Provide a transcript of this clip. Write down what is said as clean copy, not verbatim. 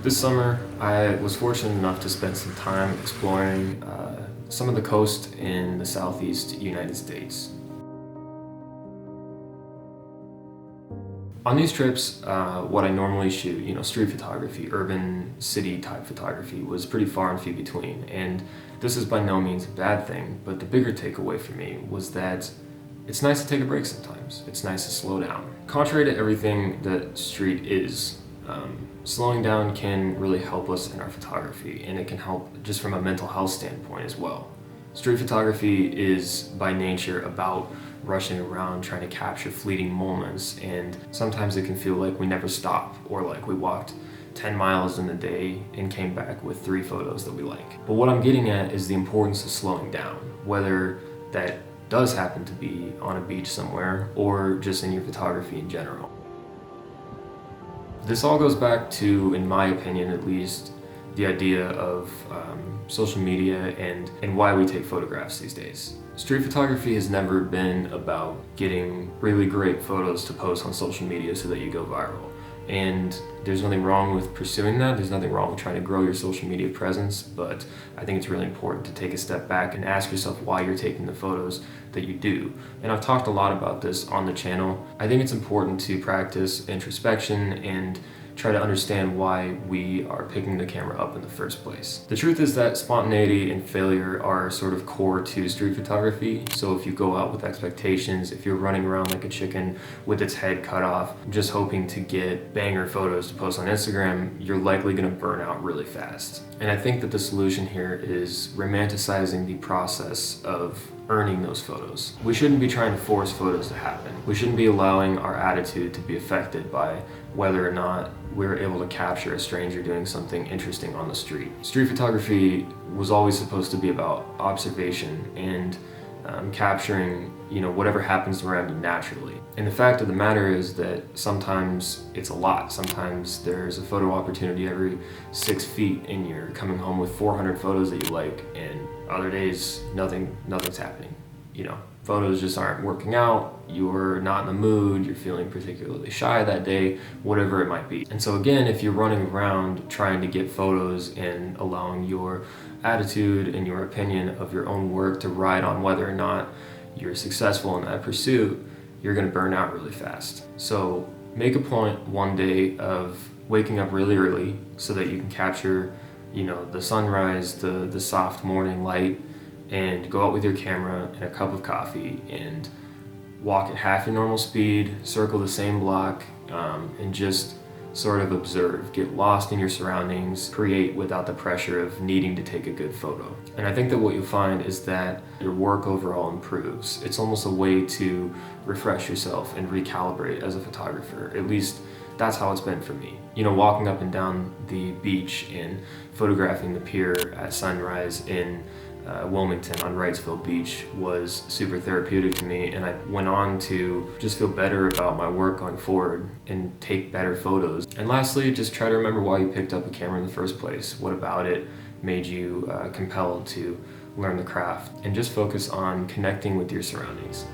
This summer, I was fortunate enough to spend some time exploring some of the coast in the southeast United States. On these trips, what I normally shoot, street photography, urban city type photography, was pretty far and few between. And this is by no means a bad thing, but the bigger takeaway for me was that it's nice to take a break sometimes. It's nice to slow down. Contrary to everything that street is, slowing down can really help us in our photography, and it can help just from a mental health standpoint as well. Street photography is by nature about rushing around trying to capture fleeting moments, and sometimes it can feel like we never stop, or like we walked 10 miles in a day and came back with 3 photos that we like. But what I'm getting at is the importance of slowing down, whether that does happen to be on a beach somewhere or just in your photography in general. This all goes back to, in my opinion at least, the idea of social media and why we take photographs these days. Street photography has never been about getting really great photos to post on social media so that you go viral. And there's nothing wrong with pursuing that. There's nothing wrong with trying to grow your social media presence, but I think it's really important to take a step back and ask yourself why you're taking the photos that you do. And I've talked a lot about this on the channel. I think it's important to practice introspection and try to understand why we are picking the camera up in the first place. The truth is that spontaneity and failure are sort of core to street photography. So if you go out with expectations, if you're running around like a chicken with its head cut off, just hoping to get banger photos to post on Instagram, you're likely gonna burn out really fast. And I think that the solution here is romanticizing the process of earning those photos. We shouldn't be trying to force photos to happen. We shouldn't be allowing our attitude to be affected by whether or not we're able to capture a stranger doing something interesting on the street. Street photography was always supposed to be about observation and capturing whatever happens around you naturally. And the fact of the matter is that sometimes it's a lot. Sometimes there's a photo opportunity every 6 feet and you're coming home with 400 photos that you like, and other days nothing's happening. Photos just aren't working out, you're not in the mood, you're feeling particularly shy that day, whatever it might be. And so again, if you're running around trying to get photos and allowing your attitude and your opinion of your own work to ride on whether or not you're successful in that pursuit, you're gonna burn out really fast. So make a point one day of waking up really early so that you can capture the sunrise, the soft morning light, and go out with your camera and a cup of coffee and walk at half your normal speed, circle the same block, and just sort of observe, get lost in your surroundings, create without the pressure of needing to take a good photo. And I think that what you'll find is that your work overall improves. It's almost a way to refresh yourself and recalibrate as a photographer. At least that's how it's been for me. Walking up and down the beach and photographing the pier at sunrise in Wilmington on Wrightsville Beach was super therapeutic to me, and I went on to just feel better about my work going forward and take better photos. And lastly, just try to remember why you picked up a camera in the first place. What about it made you compelled to learn the craft? And just focus on connecting with your surroundings.